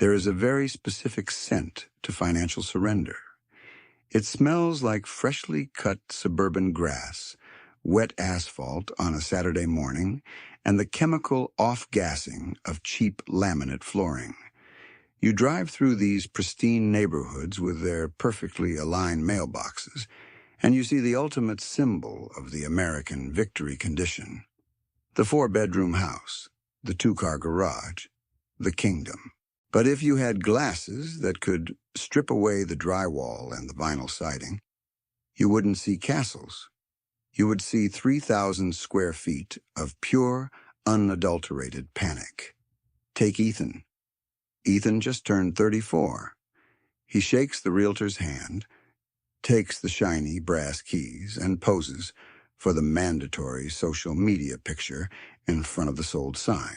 There is a very specific scent to financial surrender. It smells like freshly cut suburban grass, wet asphalt on a Saturday morning, and the chemical off-gassing of cheap laminate flooring. You drive through these pristine neighborhoods with their perfectly aligned mailboxes, and you see the ultimate symbol of the American victory condition. The 4-bedroom house, the 2-car garage, the kingdom. But if you had glasses that could strip away the drywall and the vinyl siding, you wouldn't see castles. You would see 3,000 square feet of pure, unadulterated panic. Take Ethan. Ethan just turned 34. He shakes the realtor's hand, takes the shiny brass keys, and poses for the mandatory social media picture in front of the sold sign.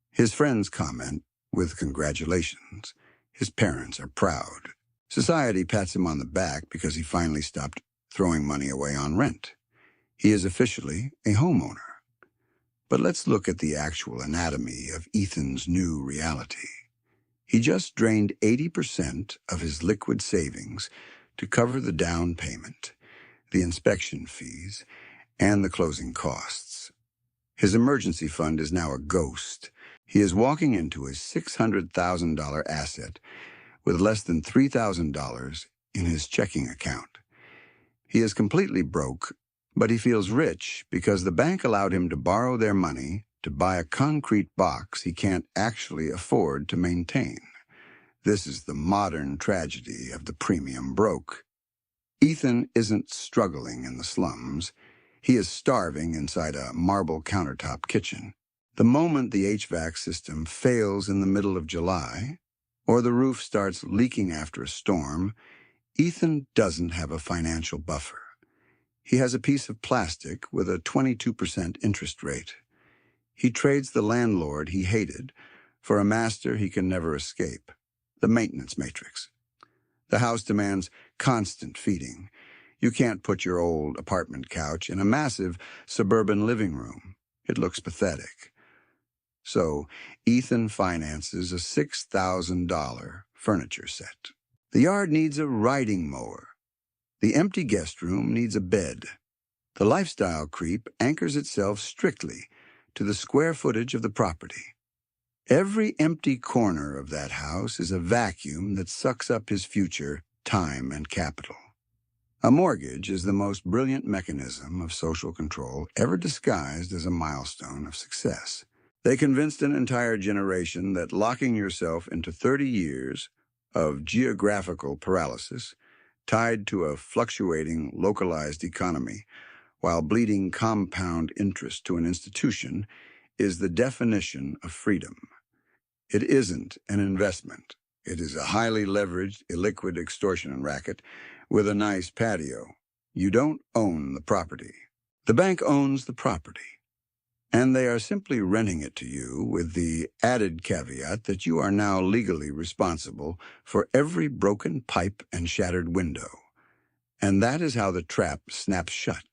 His friends comment with congratulations. His parents are proud. Society pats him on the back because he finally stopped throwing money away on rent. He is officially a homeowner. But let's look at the actual anatomy of Ethan's new reality. He just drained 80% of his liquid savings to cover the down payment, the inspection fees, and the closing costs. His emergency fund is now a ghost. He is walking into a $600,000 asset with less than $3,000 in his checking account. He is completely broke, but he feels rich because the bank allowed him to borrow their money to buy a concrete box he can't actually afford to maintain. This is the modern tragedy of the premium broke. Ethan isn't struggling in the slums. He is starving inside a marble countertop kitchen. The moment the HVAC system fails in the middle of July, or the roof starts leaking after a storm, Ethan doesn't have a financial buffer. He has a piece of plastic with a 22% interest rate. He trades the landlord he hated for a master he can never escape, the maintenance matrix. The house demands constant feeding. You can't put your old apartment couch in a massive suburban living room. It looks pathetic. So Ethan finances a $6,000 furniture set. The yard needs a riding mower. The empty guest room needs a bed. The lifestyle creep anchors itself strictly to the square footage of the property. Every empty corner of that house is a vacuum that sucks up his future, time, and capital. A mortgage is the most brilliant mechanism of social control ever disguised as a milestone of success. They convinced an entire generation that locking yourself into 30 years of geographical paralysis tied to a fluctuating, localized economy while bleeding compound interest to an institution is the definition of freedom. It isn't an investment. It is a highly leveraged, illiquid extortion racket with a nice patio. You don't own the property. The bank owns the property. And they are simply renting it to you with the added caveat that you are now legally responsible for every broken pipe and shattered window. And that is how the trap snaps shut.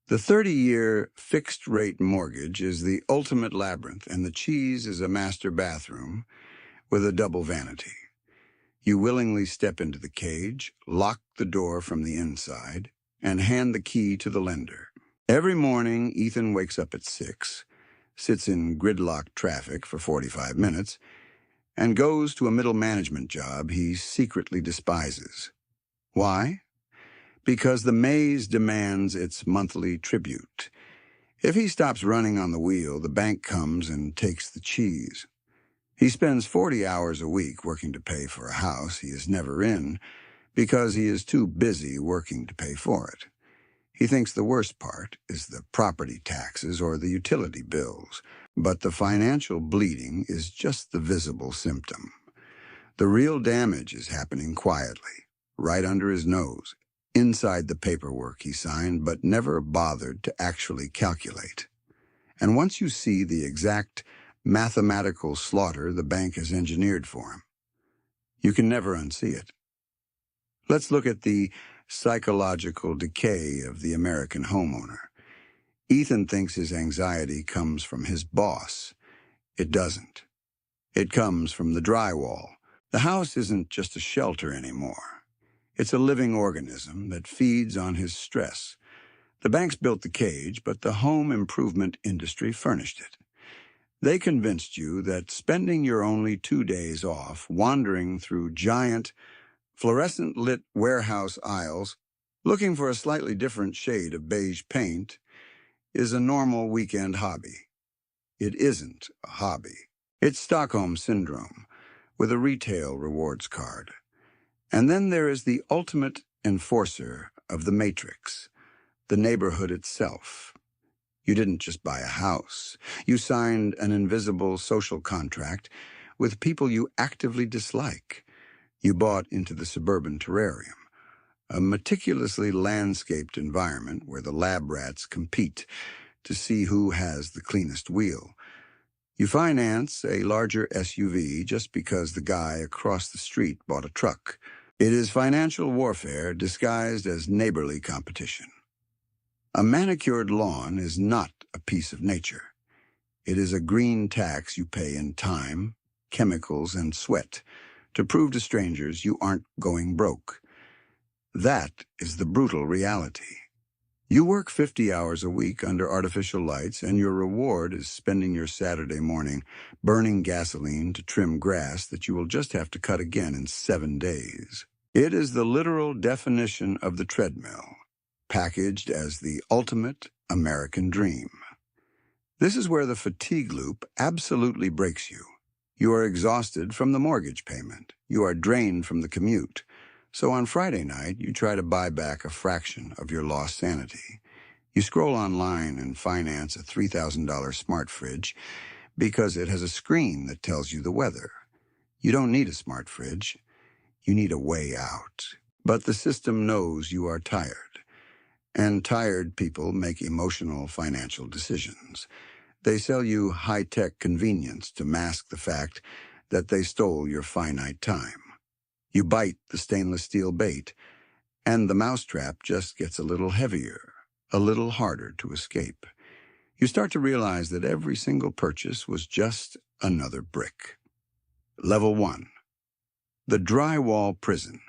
The 30-year fixed-rate mortgage is the ultimate labyrinth, and the cheese is a master bathroom with a double vanity. You willingly step into the cage, lock the door from the inside, and hand the key to the lender. Every morning, Ethan wakes up at 6, sits in gridlocked traffic for 45 minutes, and goes to a middle management job he secretly despises. Why? Because the maze demands its monthly tribute. If he stops running on the wheel, the bank comes and takes the cheese. He spends 40 hours a week working to pay for a house he is never in because he is too busy working to pay for it. He thinks the worst part is the property taxes or the utility bills, but the financial bleeding is just the visible symptom. The real damage is happening quietly, right under his nose, inside the paperwork he signed but never bothered to actually calculate. And once you see the exact mathematical slaughter the bank has engineered for him, you can never unsee it. Let's look at the psychological decay of the American homeowner. Ethan thinks his anxiety comes from his boss. It doesn't. It comes from the drywall. The house isn't just a shelter anymore. It's a living organism that feeds on his stress. The banks built the cage, but the home improvement industry furnished it. They convinced you that spending your only 2 days off wandering through giant, fluorescent-lit warehouse aisles, looking for a slightly different shade of beige paint, is a normal weekend hobby. It isn't a hobby. It's Stockholm Syndrome, with a retail rewards card. And then there is the ultimate enforcer of the matrix, the neighborhood itself. You didn't just buy a house. You signed an invisible social contract with people you actively dislike. You bought into the suburban terrarium, a meticulously landscaped environment where the lab rats compete to see who has the cleanest wheel. You finance a larger SUV just because the guy across the street bought a truck. It is financial warfare disguised as neighborly competition. A manicured lawn is not a piece of nature. It is a green tax you pay in time, chemicals, and sweat to prove to strangers you aren't going broke. That is the brutal reality. You work 50 hours a week under artificial lights, and your reward is spending your Saturday morning burning gasoline to trim grass that you will just have to cut again in 7 days. It is the literal definition of the treadmill, packaged as the ultimate American dream. This is where the fatigue loop absolutely breaks you. You are exhausted from the mortgage payment. You are drained from the commute. So on Friday night, you try to buy back a fraction of your lost sanity. You scroll online and finance a $3,000 smart fridge because it has a screen that tells you the weather. You don't need a smart fridge. You need a way out. But the system knows you are tired. And tired people make emotional financial decisions. They sell you high-tech convenience to mask the fact that they stole your finite time. You bite the stainless steel bait, and the mousetrap just gets a little heavier, a little harder to escape. You start to realize that every single purchase was just another brick. Level 1. The drywall prison.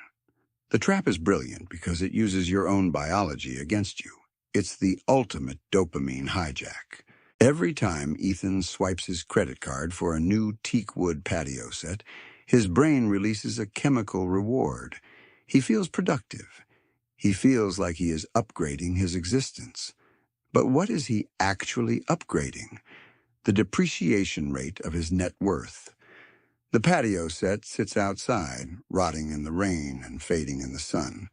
The trap is brilliant because it uses your own biology against you. It's the ultimate dopamine hijack. Every time Ethan swipes his credit card for a new teakwood patio set, his brain releases a chemical reward. He feels productive. He feels like he is upgrading his existence. But what is he actually upgrading? The depreciation rate of his net worth. The patio set sits outside, rotting in the rain and fading in the sun,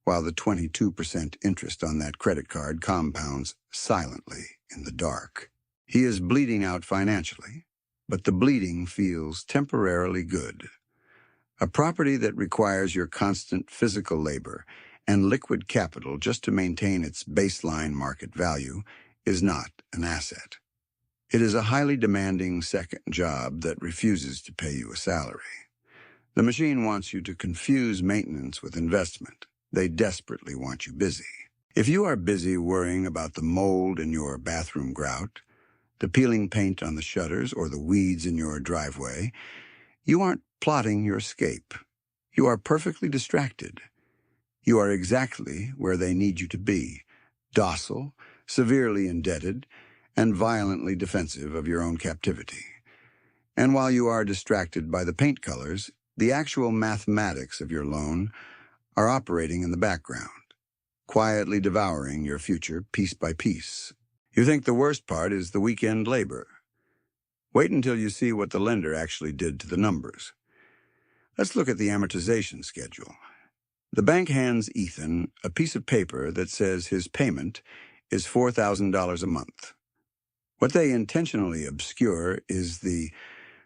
while the 22% interest on that credit card compounds silently in the dark. He is bleeding out financially, but the bleeding feels temporarily good. A property that requires your constant physical labor and liquid capital just to maintain its baseline market value is not an asset. It is a highly demanding second job that refuses to pay you a salary. The machine wants you to confuse maintenance with investment. They desperately want you busy. If you are busy worrying about the mold in your bathroom grout, the peeling paint on the shutters, or the weeds in your driveway, you aren't plotting your escape. You are perfectly distracted. You are exactly where they need you to be, docile, severely indebted, and violently defensive of your own captivity. And while you are distracted by the paint colors, the actual mathematics of your loan are operating in the background, quietly devouring your future piece by piece. You think the worst part is the weekend labor. Wait until you see what the lender actually did to the numbers. Let's look at the amortization schedule. The bank hands Ethan a piece of paper that says his payment is $4,000 a month. What they intentionally obscure is the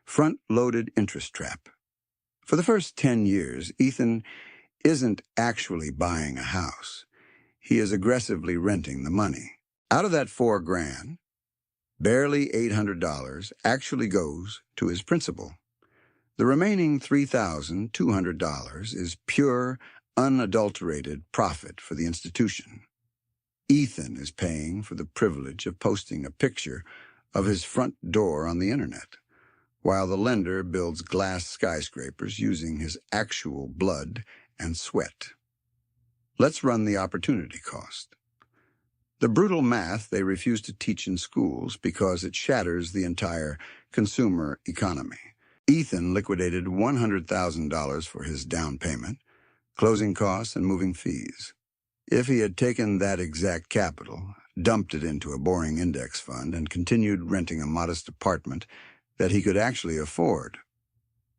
front-loaded interest trap. For the first 10 years, Ethan isn't actually buying a house. He is aggressively renting the money. Out of that $4,000, barely $800 actually goes to his principal. The remaining $3,200 is pure, unadulterated profit for the institution. Ethan is paying for the privilege of posting a picture of his front door on the internet. while the lender builds glass skyscrapers using his actual blood and sweat. Let's run the opportunity cost. The brutal math they refuse to teach in schools because it shatters the entire consumer economy. Ethan liquidated $100,000 for his down payment, closing costs, and moving fees. If he had taken that exact capital, dumped it into a boring index fund, and continued renting a modest apartment that he could actually afford,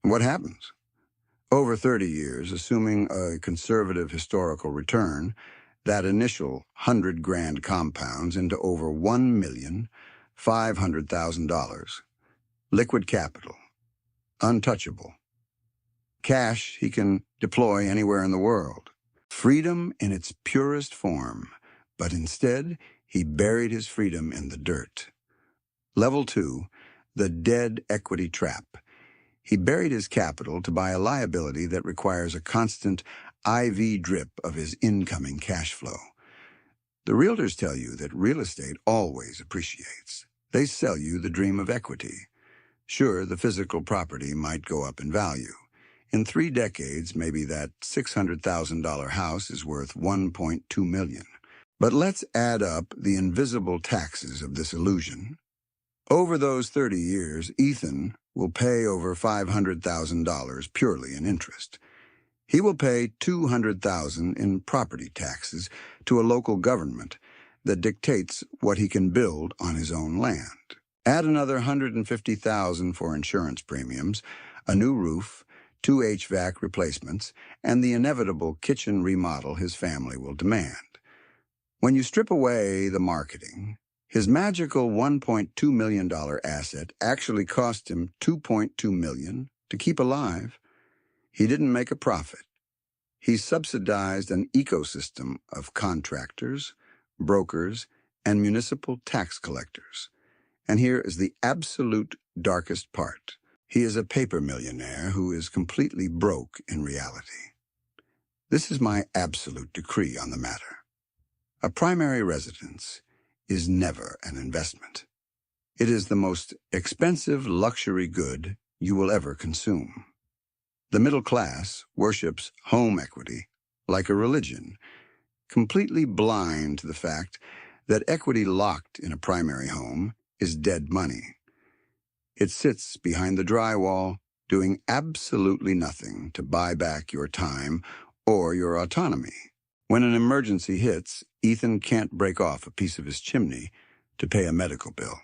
what happens? Over 30 years, assuming a conservative historical return, that initial $100,000 compounds into over $1,500,000. Liquid capital. Untouchable. Cash he can deploy anywhere in the world. Freedom in its purest form, but instead he buried his freedom in the dirt. Level 2, the dead equity trap. He buried his capital to buy a liability that requires a constant IV drip of his incoming cash flow. The realtors tell you that real estate always appreciates. They sell you the dream of equity. Sure, the physical property might go up in value. In 3 decades, maybe that $600,000 house is worth $1.2 million. But let's add up the invisible taxes of this illusion. Over those 30 years, Ethan will pay over $500,000 purely in interest. He will pay $200,000 in property taxes to a local government that dictates what he can build on his own land. Add another $150,000 for insurance premiums, a new roof, 2 HVAC replacements, and the inevitable kitchen remodel his family will demand. When you strip away the marketing, his magical $1.2 million asset actually cost him $2.2 million to keep alive. He didn't make a profit. He subsidized an ecosystem of contractors, brokers, and municipal tax collectors. And here is the absolute darkest part. He is a paper millionaire who is completely broke in reality. This is my absolute decree on the matter. A primary residence is never an investment. It is the most expensive luxury good you will ever consume. The middle class worships home equity like a religion, completely blind to the fact that equity locked in a primary home is dead money. It sits behind the drywall, doing absolutely nothing to buy back your time or your autonomy. When an emergency hits, Ethan can't break off a piece of his chimney to pay a medical bill.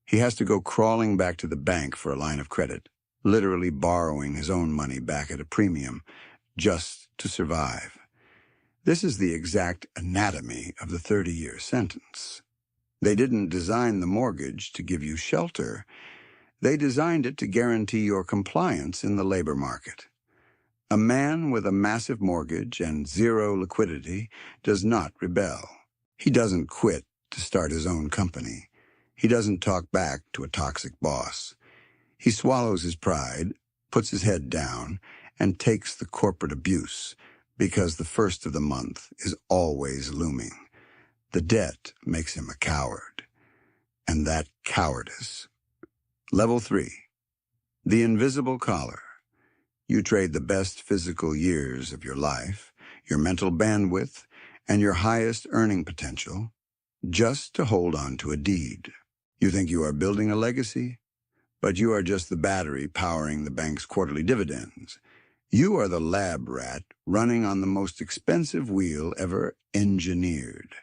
He has to go crawling back to the bank for a line of credit, literally borrowing his own money back at a premium just to survive. This is the exact anatomy of the 30-year sentence. They didn't design the mortgage to give you shelter. They designed it to guarantee your compliance in the labor market. A man with a massive mortgage and zero liquidity does not rebel. He doesn't quit to start his own company. He doesn't talk back to a toxic boss. He swallows his pride, puts his head down, and takes the corporate abuse because the first of the month is always looming. The debt makes him a coward, and that cowardice. Level 3, the invisible collar. You trade the best physical years of your life, your mental bandwidth, and your highest earning potential just to hold on to a deed. You think you are building a legacy, but you are just the battery powering the bank's quarterly dividends. You are the lab rat running on the most expensive wheel ever engineered.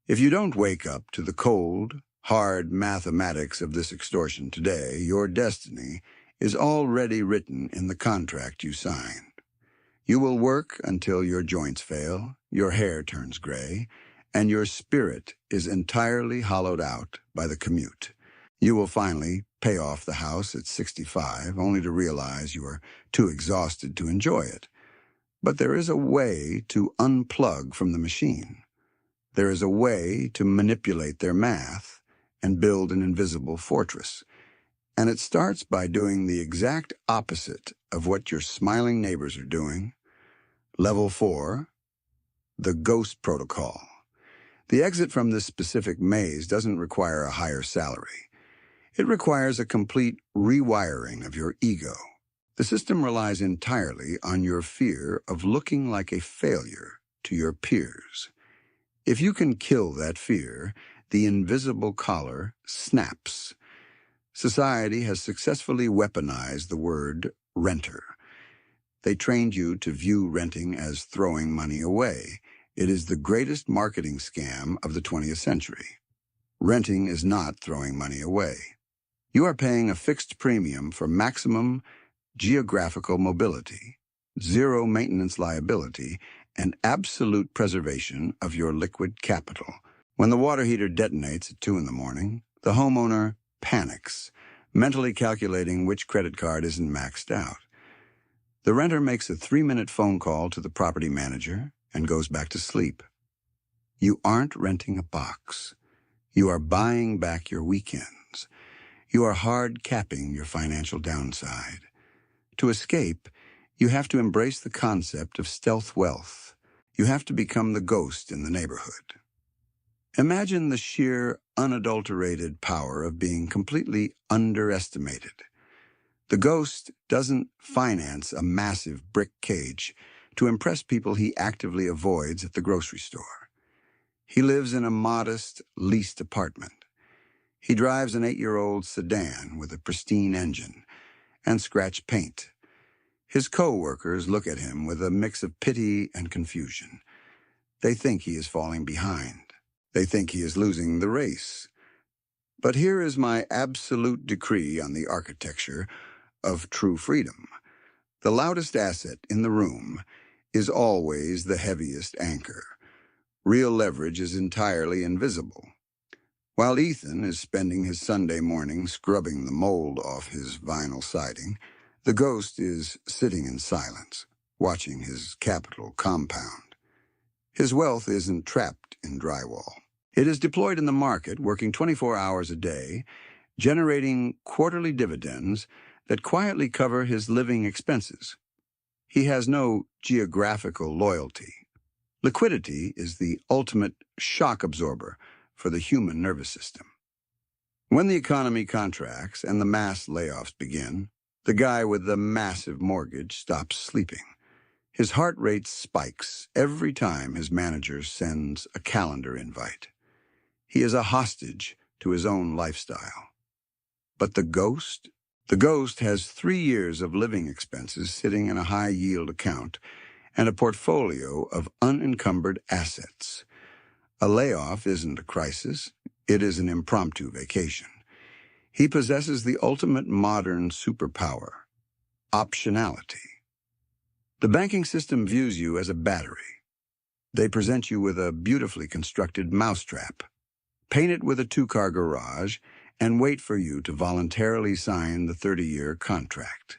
If you don't wake up to the cold, hard mathematics of this extortion today, your destiny is already written in the contract you signed. You will work until your joints fail, your hair turns gray, and your spirit is entirely hollowed out by the commute. You will finally pay off the house at 65, only to realize you are too exhausted to enjoy it. But there is a way to unplug from the machine. There is a way to manipulate their math and build an invisible fortress. And it starts by doing the exact opposite of what your smiling neighbors are doing. Level 4, the ghost protocol. The exit from this specific maze doesn't require a higher salary. It requires a complete rewiring of your ego. The system relies entirely on your fear of looking like a failure to your peers. If you can kill that fear, the invisible collar snaps. Society has successfully weaponized the word renter. They trained you to view renting as throwing money away. It is the greatest marketing scam of the 20th century. Renting is not throwing money away. You are paying a fixed premium for maximum geographical mobility, zero maintenance liability, and absolute preservation of your liquid capital. When the water heater detonates at 2 in the morning, the homeowner panics, mentally calculating which credit card isn't maxed out. The renter makes a 3-minute phone call to the property manager and goes back to sleep. You aren't renting a box. You are buying back your weekends. You are hard capping your financial downside. To escape, you have to embrace the concept of stealth wealth. You have to become the ghost in the neighborhood. Imagine the sheer, unadulterated power of being completely underestimated. The ghost doesn't finance a massive brick cage to impress people he actively avoids at the grocery store. He lives in a modest, leased apartment. He drives an 8-year-old sedan with a pristine engine and scratch paint. His co-workers look at him with a mix of pity and confusion. They think he is falling behind. They think he is losing the race. But here is my absolute decree on the architecture of true freedom. The loudest asset in the room is always the heaviest anchor. Real leverage is entirely invisible. While Ethan is spending his Sunday morning scrubbing the mold off his vinyl siding, the ghost is sitting in silence, watching his capital compound. His wealth isn't trapped in drywall. It is deployed in the market, working 24 hours a day, generating quarterly dividends that quietly cover his living expenses. He has no geographical loyalty. Liquidity is the ultimate shock absorber for the human nervous system. When the economy contracts and the mass layoffs begin, the guy with the massive mortgage stops sleeping. His heart rate spikes every time his manager sends a calendar invite. He is a hostage to his own lifestyle. But the ghost? The ghost has 3 years of living expenses sitting in a high-yield account and a portfolio of unencumbered assets. A layoff isn't a crisis. It is an impromptu vacation. He possesses the ultimate modern superpower, optionality. The banking system views you as a battery. They present you with a beautifully constructed mousetrap, paint it with a 2-car garage, and wait for you to voluntarily sign the 30-year contract.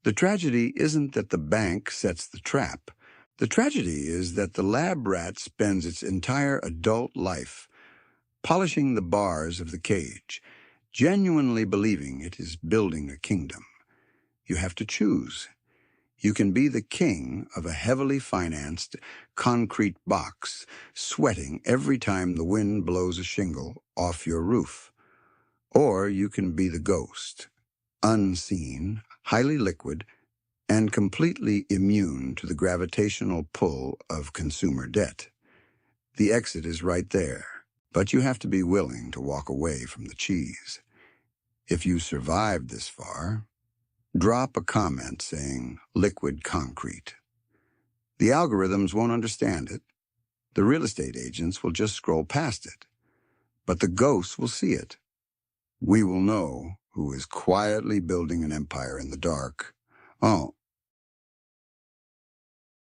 The tragedy isn't that the bank sets the trap. The tragedy is that the lab rat spends its entire adult life polishing the bars of the cage, genuinely believing it is building a kingdom. You have to choose. You can be the king of a heavily financed concrete box, sweating every time the wind blows a shingle off your roof. Or you can be the ghost, unseen, highly liquid, and completely immune to the gravitational pull of consumer debt. The exit is right there, but you have to be willing to walk away from the cheese. If you survived this far, drop a comment saying liquid concrete. The algorithms won't understand it. The real estate agents will just scroll past it. But the ghosts will see it. We will know who is quietly building an empire in the dark. Oh,